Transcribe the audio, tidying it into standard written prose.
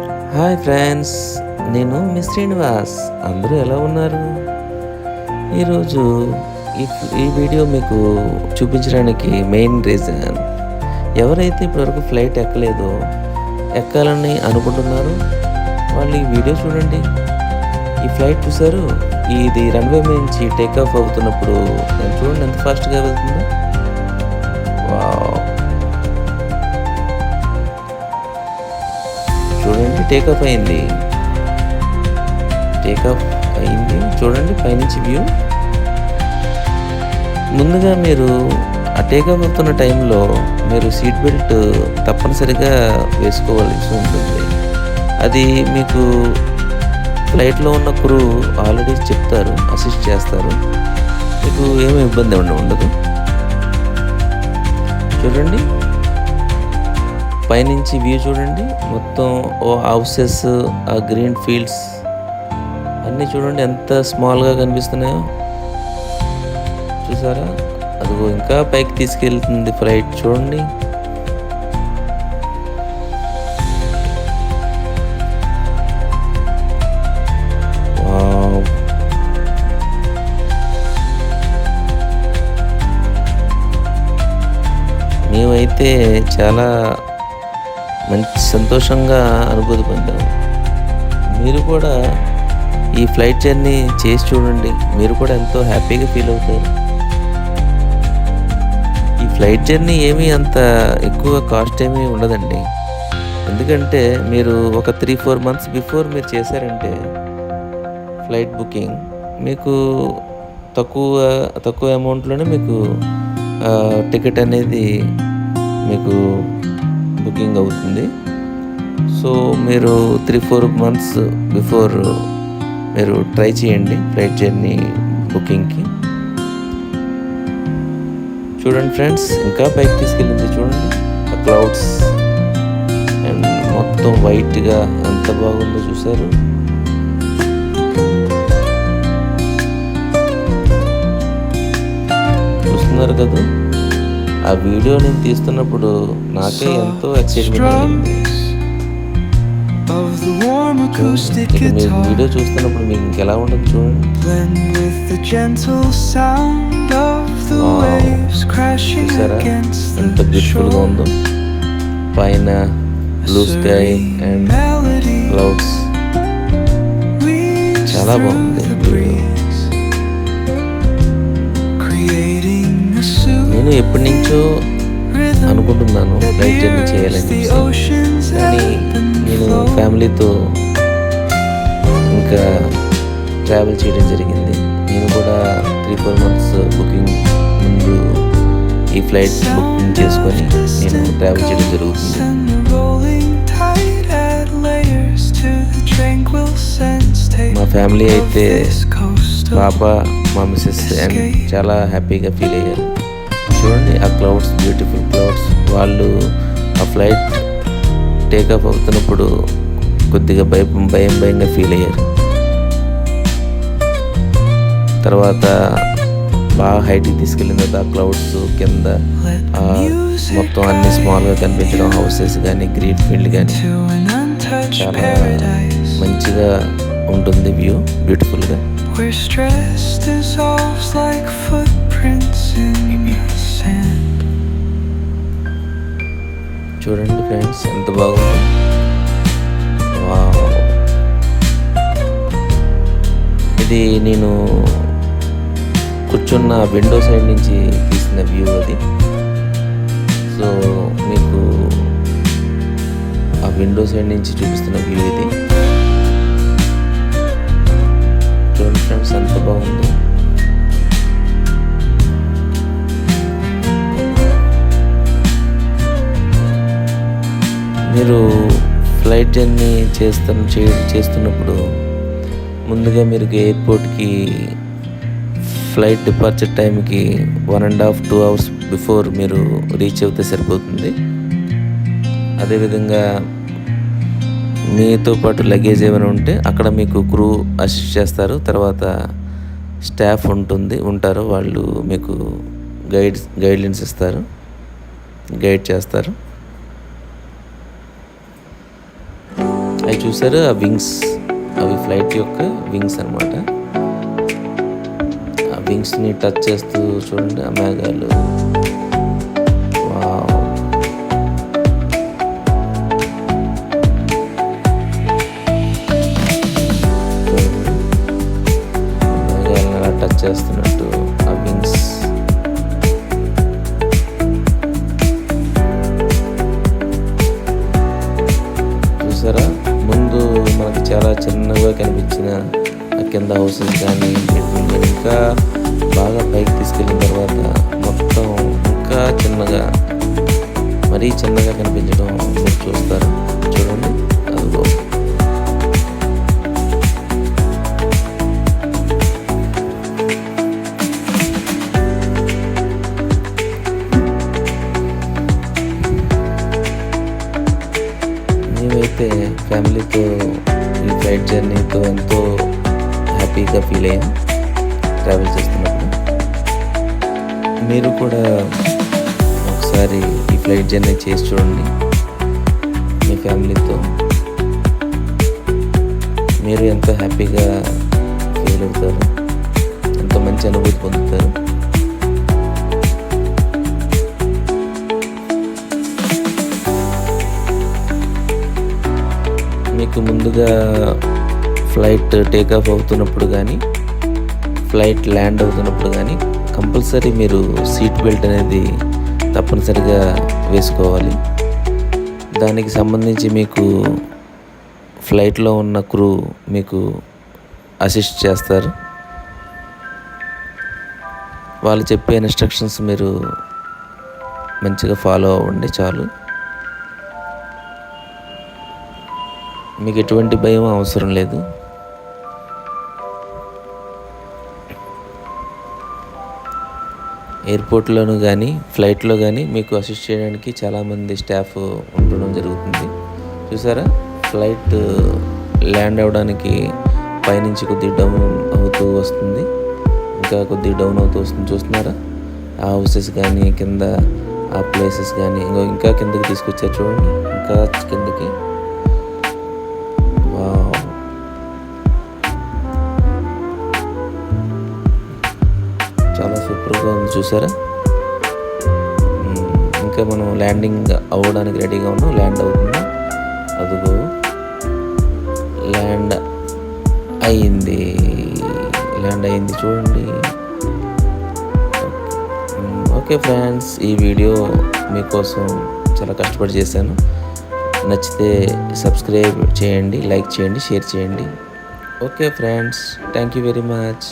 Hi friends, నేను మీ శ్రీనివాస్. అందరూ ఎలా ఉన్నారు? ఈరోజు ఈ వీడియో మీకు చూపించడానికి మెయిన్ రీజన్, ఎవరైతే ఇప్పటివరకు ఫ్లైట్ ఎక్కలేదో, ఎక్కాలని అనుకుంటున్నారో వాళ్ళు ఈ వీడియో చూడండి. ఈ ఫ్లైట్ చూసారు, ఇది రన్వే నుంచి టేక్ ఆఫ్ అవుతున్నప్పుడు చూడండి ఎంత ఫాస్ట్గా వెళ్తుందో. వావ్, చూడండి టేకాఫ్ అయింది. చూడండి పైనుంచి వ్యూ. ముందుగా మీరు ఆ టేకాఫ్ అవుతున్న టైంలో మీరు సీట్ బెల్ట్ తప్పనిసరిగా వేసుకోవాల్సి ఉంటుంది. అది మీకు ఫ్లైట్లో ఉన్న క్రూ ఆల్రెడీ చెప్తారు, అసిస్ట్ చేస్తారు, మీకు ఏమీ ఇబ్బంది ఉండదు. చూడండి పైనుంచి వ్యూ చూడండి, మొత్తం హౌసెస్, ఆ గ్రీన్ ఫీల్డ్స్ అన్నీ చూడండి ఎంత స్మాల్గా కనిపిస్తున్నాయో. చూసారా, అదిగో ఇంకా పైకి తీసుకెళ్తుంది ఫ్లైట్. చూడండి మేమైతే చాలా మంచి సంతోషంగా అనుభూతి పొందాము. మీరు కూడా ఈ ఫ్లైట్ జర్నీ చేసి చూడండి, మీరు కూడా ఎంతో హ్యాపీగా ఫీల్ అవుతారు. ఈ ఫ్లైట్ జర్నీ ఏమీ అంత ఎక్కువ కాస్ట్ ఏమీ ఉండదండి. ఎందుకంటే మీరు ఒక 3-4 months బిఫోర్ మీరు చేశారంటే ఫ్లైట్ బుకింగ్, మీకు తక్కువ అమౌంట్లోనే మీకు టికెట్ అనేది మీకు బుకింగ్ అవుతుంది. సో మీరు 3-4 months బిఫోర్ మీరు ట్రై చేయండి ఫ్లైట్ జర్నీ బుకింగ్కి. చూడండి ఫ్రెండ్స్, ఇంకా పైకి తీసుకెళ్ళింది చూడండి, ఆ క్లౌడ్స్ అండ్ మొత్తం వైట్గా ఎంత బాగుందో చూసారు. చూస్తున్నారు కదా, ఆ వీడియో నేను తీస్తున్నప్పుడు నాకే ఎంతో ఎక్సైట్మెంట్ అయింది. మీరు వీడియో చూస్తున్నప్పుడు మీకు ఇంకెలా ఉంటుంది చూడండి. చూసారా ఎంత బ్యూటిఫుల్గా ఉందో, పైన బ్లూ స్కై అండ్ క్లౌడ్స్, చాలా బాగుంది. నేను ఎప్పటి నుంచో అనుకుంటున్నాను ఫ్లైట్ జర్నీ చేయాలని, కానీ నేను ఫ్యామిలీతో ఇంకా ట్రావెల్ చేయడం జరిగింది. నేను కూడా 3-4 months బుకింగ్ ముందు ఈ ఫ్లైట్ బుకింగ్ చేసుకొని నేను ట్రావెల్ చేయడం జరుగుతుంది. మా ఫ్యామిలీ అయితే పాప, మా మిస్సెస్ అండ్ చాలా హ్యాపీగా ఫీల్ అయ్యారు. చూడండి ఆ క్లౌడ్స్, బ్యూటిఫుల్ క్లౌడ్స్. వాళ్ళు ఆ ఫ్లైట్ టేకాఫ్ అవుతున్నప్పుడు కొద్దిగా భయంగా ఫీల్ అయ్యారు. తర్వాత బాగా హైట్కి తీసుకెళ్ళిన తర్వాత ఆ క్లౌడ్స్ కింద మొత్తం అన్ని స్మాల్గా కనిపించడం, హౌసెస్ కానీ గ్రీన్ ఫీల్డ్ కానీ చాలా మంచిగా ఉంటుంది వ్యూ, బ్యూటిఫుల్గా. చూడండి ఫ్రెండ్స్ ఎంత బాగుంది. ఇది నేను కూర్చున్న విండో సైడ్ నుంచి తీసిన వ్యూ అది. సో మీకు ఆ విండో సైడ్ నుంచి చూపిస్తున్న వ్యూ ఇది. చూడండి ఫ్రెండ్స్ ఎంత బాగుంది. మీరు ఫ్లైట్ జర్నీ చేస్తున్నప్పుడు ముందుగా మీరు ఎయిర్పోర్ట్కి ఫ్లైట్ డిపార్చర్ టైంకి 1.5-2 hours బిఫోర్ మీరు రీచ్ అవుతే సరిపోతుంది. అదేవిధంగా మీతో పాటు లగేజ్ ఏమైనా ఉంటే అక్కడ మీకు క్రూ అసిస్ట్ చేస్తారు. తర్వాత స్టాఫ్ ఉంటారు, వాళ్ళు మీకు గైడ్లైన్స్ ఇస్తారు, గైడ్ చేస్తారు. అవి చూసారు ఆ వింగ్స్, అవి ఫ్లైట్ యొక్క వింగ్స్ అనమాట. ఆ వింగ్స్ని టచ్ చేస్తూ చూడండి ఆ మేఘాలు. వావ్! చూడండి మేఘాలను అలా టచ్ చేస్తున్నట్టు ఆ వింగ్స్. చూసారా, ముందు మనకు చాలా చిన్నగా కనిపించిన కింద హౌసెస్ కానీ బెడ్రూమ్ కానీ ఇంకా బాగా పైకి తీసుకెళ్ళిన తర్వాత మొత్తం ఇంకా చిన్నగా, మరీ చిన్నగా కనిపించడం మీరు చూస్తారు. చూడండి అదిగో. మేమైతే ఫ్యామిలీతో ఈ ఫ్లైట్ జర్నీతో ఎంతో హ్యాపీగా ఫీల్ అయ్యాం ట్రావెల్ చేస్తున్నప్పుడు. మీరు కూడా ఒకసారి ఈ ఫ్లైట్ జర్నీ చేసి చూడండి మీ ఫ్యామిలీతో. మీరు ఎంతో హ్యాపీగా ఫీల్ అవుతారు, ఎంతో మంచి అనుభూతి పొందుతారు. మీకు ముందుగా ఫ్లైట్ టేకాఫ్ అవుతున్నప్పుడు కానీ ఫ్లైట్ ల్యాండ్ అవుతున్నప్పుడు కానీ కంపల్సరీ మీరు సీట్ బెల్ట్ అనేది తప్పనిసరిగా వేసుకోవాలి. దానికి సంబంధించి మీకు ఫ్లైట్లో ఉన్న క్రూ మీకు అసిస్ట్ చేస్తారు. వాళ్ళు చెప్పే ఇన్స్ట్రక్షన్స్ మీరు మంచిగా ఫాలో అవ్వండి చాలు. మీకు ఎటువంటి భయం అవసరం లేదు. ఎయిర్పోర్ట్లోనూ కానీ ఫ్లైట్లో కానీ మీకు అసిస్ట్ చేయడానికి చాలామంది స్టాఫ్ ఉండడం జరుగుతుంది. చూసారా, ఫ్లైట్ ల్యాండ్ అవ్వడానికి పైనుంచి కొద్దిగా డౌన్ అవుతూ వస్తుంది, ఇంకా కొద్దిగా డౌన్ అవుతూ వస్తుంది. చూస్తున్నారా, ఆ హౌసెస్ కానీ కింద ఆ ప్లేసెస్ కానీ ఇంకా కిందకి తీసుకొచ్చారు చూడండి, ఇంకా కిందకి. చాలా సూపర్గా ఉంది చూసారా. ఇంకా మనం ల్యాండింగ్ అవ్వడానికి రెడీగా ఉన్నాం. ల్యాండ్ అవుతుంది, అదిగో ల్యాండ్ అయింది చూడండి. ఓకే ఫ్రెండ్స్, ఈ వీడియో మీకోసం చాలా కష్టపడి చేశాను. నచ్చితే సబ్స్క్రైబ్ చేయండి, లైక్ చేయండి, షేర్ చేయండి. Okay friends, thank you very much.